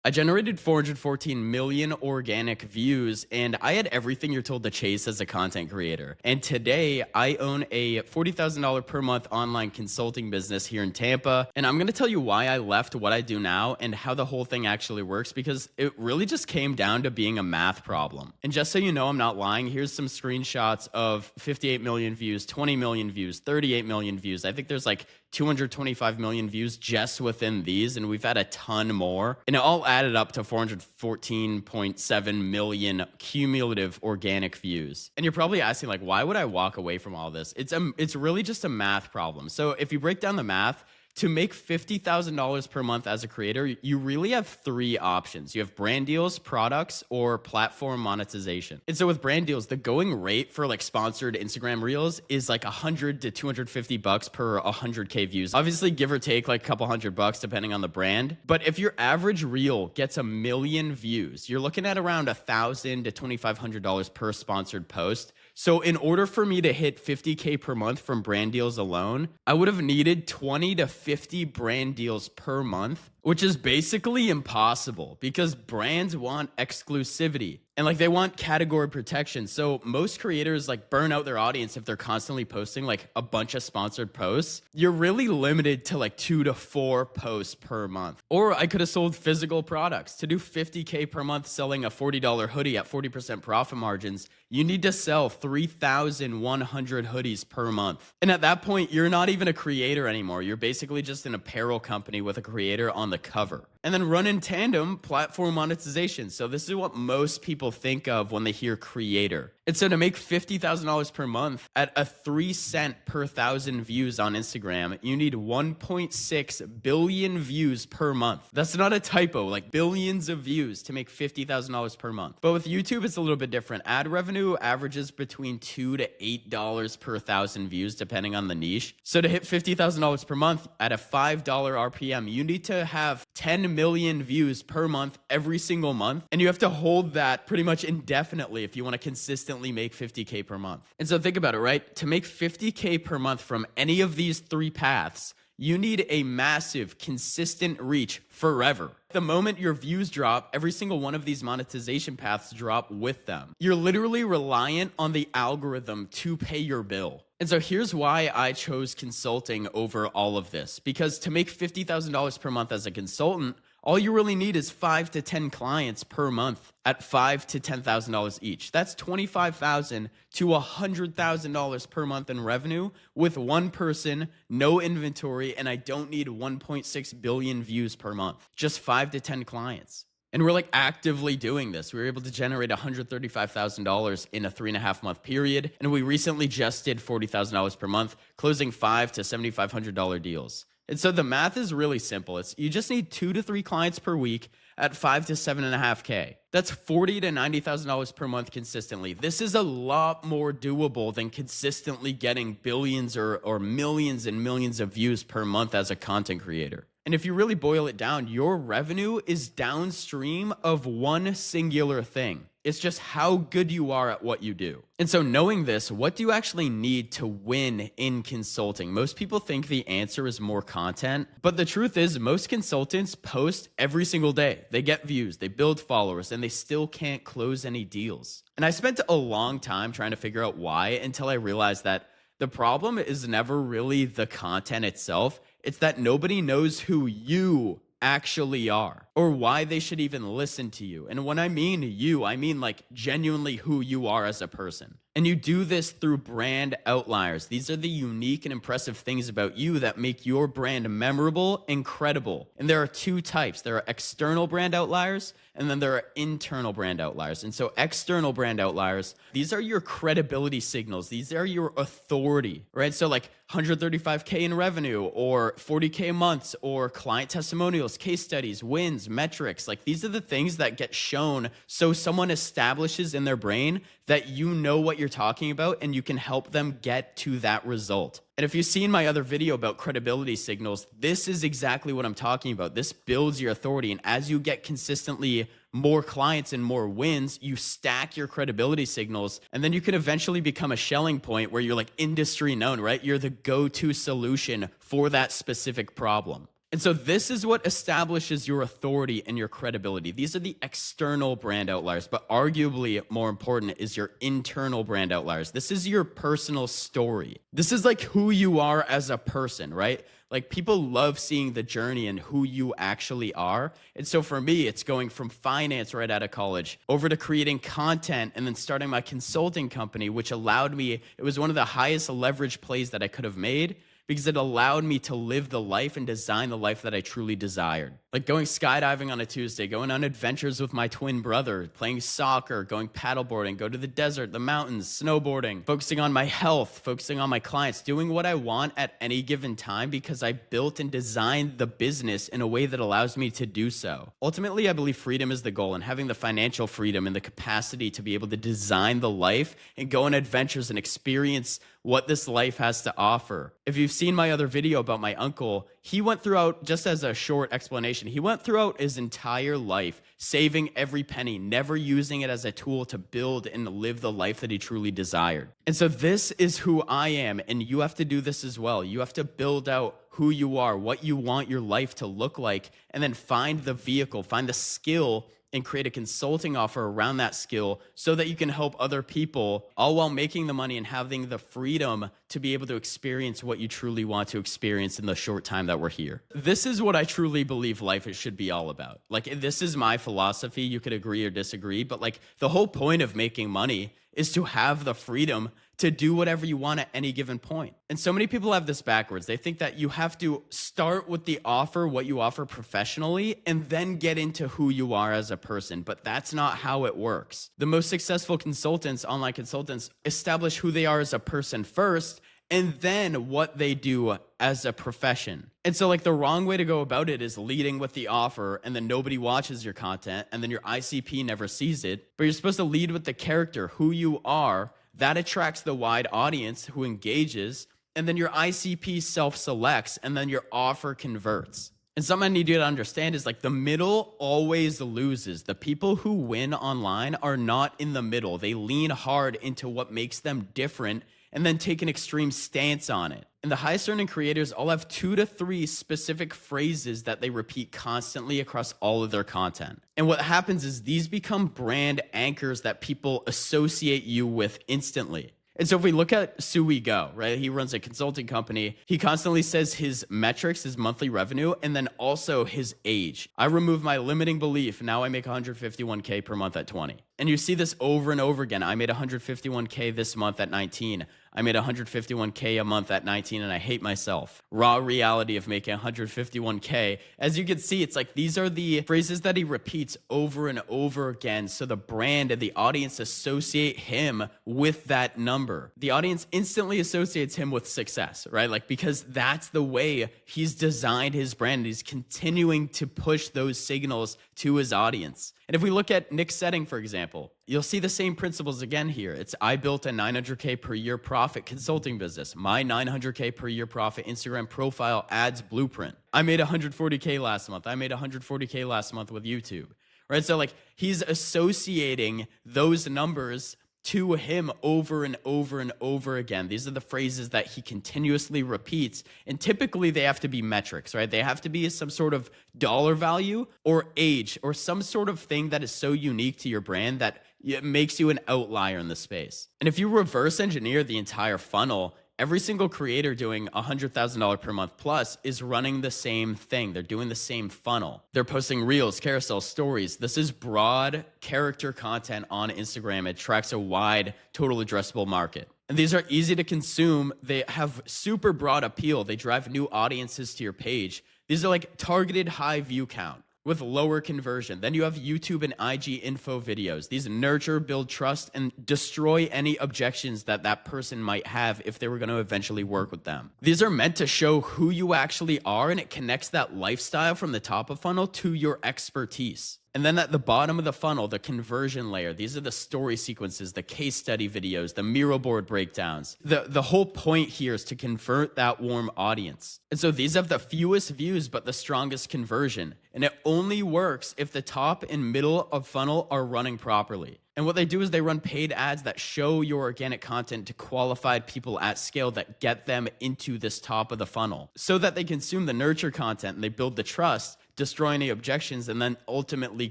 I generated 414 million organic views, and I had everything you're told to chase as a content creator. And today, I own a $40,000 per month online consulting business here in Tampa. And I'm going to tell you why I left what I do now and how the whole thing actually works, because it really just came down to being a math problem. And just so you know, I'm not lying, here's some screenshots of 58 million views, 20 million views, 38 million views. I think there's like 225 million views just within these, and we've had a ton more. And it all added up to 414.7 million cumulative organic views. And you're probably asking, like, why would I walk away from all this? It's really just a math problem. So if you break down the math, to make $50,000 per month as a creator, you really have three options. You have brand deals, products, or platform monetization. And so with brand deals, the going rate for like sponsored Instagram reels is like 100 to 250 bucks per 100K views. Obviously, give or take like a couple $100 depending on the brand. But if your average reel gets 1 million views, you're looking at around $1,000 to $2,500 per sponsored post. So in order for me to hit 50K per month from brand deals alone, I would have needed 20 to 50 brand deals per month, which is basically impossible because brands want exclusivity and like they want category protection. So most creators like burn out their audience if they're constantly posting like a bunch of sponsored posts. You're really limited to like 2 to 4 posts per month. Or I could have sold physical products. To do 50K per month selling a $40 hoodie at 40% profit margins, you need to sell 3,100 hoodies per month. And at that point, you're not even a creator anymore. You're basically just an apparel company with a creator on the cover. And then run in tandem platform monetization. So this is what most people think of when they hear creator. And so to make $50,000 per month at a 3 cent per 1,000 views on Instagram, you need 1.6 billion views per month. That's not a typo, like billions of views to make $50,000 per month. But with YouTube, it's a little bit different. Ad revenue averages between $2 to $8 per 1,000 views, depending on the niche. So to hit $50,000 per month at a $5 RPM, you need to have 10 million views per month every single month. And you have to hold that pretty much indefinitely if you want to consistently make 50K per month. And so think about it, right? To make 50K per month from any of these three paths, you need a massive, consistent reach forever. The moment your views drop, every single one of these monetization paths drop with them. You're literally reliant on the algorithm to pay your bill. And so here's why I chose consulting over all of this. Because to make $50,000 per month as a consultant, all you really need is 5 to 10 clients per month at $5,000 to $10,000 each. That's $25,000 to $100,000 per month in revenue with one person, no inventory, and I don't need 1.6 billion views per month. Just 5 to 10 clients. And we're like actively doing this. We were able to generate $135,000 in a 3.5 month period. And we recently just did $40,000 per month, closing $5,000 to $7,500 deals. And so the math is really simple. You just need 2 to 3 clients per week at 5 to 7.5K. That's $40,000 to $90,000 per month consistently. This is a lot more doable than consistently getting billions or millions and millions of views per month as a content creator. And if you really boil it down, your revenue is downstream of one singular thing. It's just how good you are at what you do. And so knowing this, what do you actually need to win in consulting? Most people think the answer is more content, but the truth is most consultants post every single day. They get views, they build followers, and they still can't close any deals. And I spent a long time trying to figure out why until I realized that the problem is never really the content itself. It's that nobody knows who you actually are or why they should even listen to you. And when I mean you, I mean like genuinely who you are as a person. And you do this through brand outliers. These are the unique and impressive things about you that make your brand memorable and credible. And there are two types. There are external brand outliers, and then there are internal brand outliers. And so external brand outliers, these are your credibility signals. These are your authority, right? So like 135K in revenue or 40K months or client testimonials, case studies, wins, metrics. Like these are the things that get shown so someone establishes in their brain that you know what you're talking about and you can help them get to that result. And if you've seen my other video about credibility signals, this is exactly what I'm talking about. This builds your authority. And as you get consistently more clients and more wins, you stack your credibility signals, and then you can eventually become a Schelling point where you're like industry known, right? You're the go-to solution for that specific problem. And so this is what establishes your authority and your credibility. These are the external brand outliers, but arguably more important is your internal brand outliers. This is your personal story. This is like who you are as a person, right? Like people love seeing the journey and who you actually are. And so for me, it's going from finance right out of college over to creating content and then starting my consulting company, which allowed me, it was one of the highest leverage plays that I could have made, because it allowed me to live the life and design the life that I truly desired. Like going skydiving on a Tuesday, going on adventures with my twin brother, playing soccer, going paddleboarding, go to the desert, the mountains, snowboarding, focusing on my health, focusing on my clients, doing what I want at any given time because I built and designed the business in a way that allows me to do so. Ultimately, I believe freedom is the goal, and having the financial freedom and the capacity to be able to design the life and go on adventures and experience what this life has to offer. If you've seen my other video about my uncle, he went throughout, just as a short explanation, he went throughout his entire life saving every penny, never using it as a tool to build and live the life that he truly desired. And so this is who I am, and you have to do this as well. You have to build out who you are, what you want your life to look like, and then find the vehicle, find the skill, and create a consulting offer around that skill so that you can help other people, all while making the money and having the freedom to be able to experience what you truly want to experience in the short time that we're here. This is what I truly believe life should be all about. Like, this is my philosophy. You could agree or disagree, but like the whole point of making money is to have the freedom to do whatever you want at any given point. And so many people have this backwards. They think that you have to start with the offer, what you offer professionally, and then get into who you are as a person. But that's not how it works. The most successful consultants, online consultants, establish who they are as a person first, and then what they do as a profession. And so like the wrong way to go about it is leading with the offer, and then nobody watches your content, and then your ICP never sees it. But you're supposed to lead with the character, who you are. That attracts the wide audience who engages, and then your ICP self-selects, and then your offer converts. And something I need you to understand is like the middle always loses. The people who win online are not in the middle. They lean hard into what makes them different and then take an extreme stance on it. And the highest earning creators all have 2 to 3 specific phrases that they repeat constantly across all of their content. And what happens is these become brand anchors that people associate you with instantly. And so if we look at Sui Go, right, he runs a consulting company. He constantly says his metrics, his monthly revenue, and then also his age. I remove my limiting belief. Now I make 151K per month at 20. And you see this over and over again. I made 151K this month at 19. I made 151K a month at 19, and I hate myself. Raw reality of making 151K. As you can see, it's like these are the phrases that he repeats over and over again. So the brand and the audience associate him with that number. The audience instantly associates him with success, right? Like, because that's the way he's designed his brand. He's continuing to push those signals to his audience. And if we look at Nick Setting, for example, you'll see the same principles again here. It's I built a 900K per year profit consulting business. My 900K per year profit Instagram profile ads blueprint. I made 140K last month. I made 140K last month with YouTube, right? So like he's associating those numbers to him over and over and over again. These are the phrases that he continuously repeats. And typically they have to be metrics, right? They have to be some sort of dollar value or age or some sort of thing that is so unique to your brand that it makes you an outlier in the space. And if you reverse engineer the entire funnel, every single creator doing $100,000 per month plus is running the same thing. They're doing the same funnel. They're posting reels, carousel, stories. This is broad character content on Instagram. It tracks a wide total addressable market. And these are easy to consume. They have super broad appeal. They drive new audiences to your page. These are like targeted high view count with lower conversion. Then you have YouTube and IG info videos. These nurture, build trust, and destroy any objections that that person might have if they were going to eventually work with them. These are meant to show who you actually are, and it connects that lifestyle from the top of funnel to your expertise. And then at the bottom of the funnel, the conversion layer, these are the story sequences, the case study videos, the Miro board breakdowns. The whole point here is to convert that warm audience. And so these have the fewest views, but the strongest conversion. And it only works if the top and middle of funnel are running properly. And what they do is they run paid ads that show your organic content to qualified people at scale that get them into this top of the funnel so that they consume the nurture content and they build the trust, destroy any objections, and then ultimately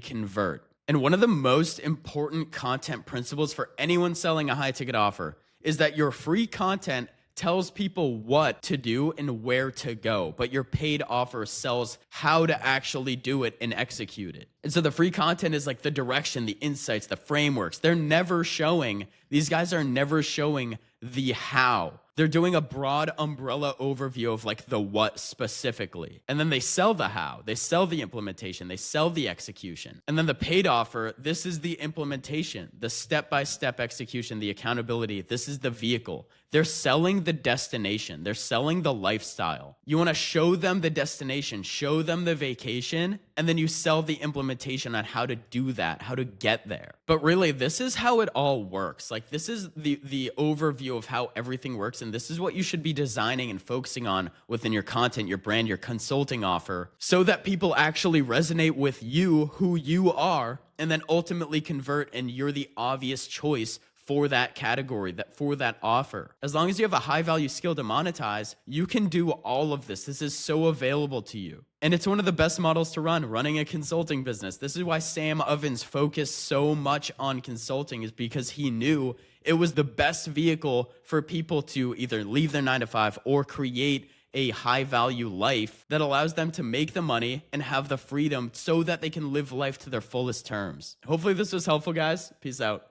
convert. And one of the most important content principles for anyone selling a high ticket offer is that your free content tells people what to do and where to go, but your paid offer sells how to actually do it and execute it. And so the free content is like the direction, the insights, the frameworks. These guys are never showing the how. They're doing a broad umbrella overview of like the what specifically. And then they sell the how, they sell the implementation, they sell the execution. And then the paid offer, this is the implementation, the step-by-step execution, the accountability. This is the vehicle. They're selling the destination. They're selling the lifestyle. You want to show them the destination, show them the vacation, and then you sell the implementation on how to do that, how to get there. But really, this is how it all works. Like this is the overview of how everything works. And this is what you should be designing and focusing on within your content, your brand, your consulting offer, so that people actually resonate with you, who you are, and then ultimately convert. And you're the obvious choice for that category, for that offer. As long as you have a high value skill to monetize, you can do all of this. This is so available to you. And it's one of the best models to running a consulting business. This is why Sam Ovens focused so much on consulting, is because he knew it was the best vehicle for people to either leave their 9-to-5 or create a high value life that allows them to make the money and have the freedom so that they can live life to their fullest terms. Hopefully this was helpful, guys. Peace out.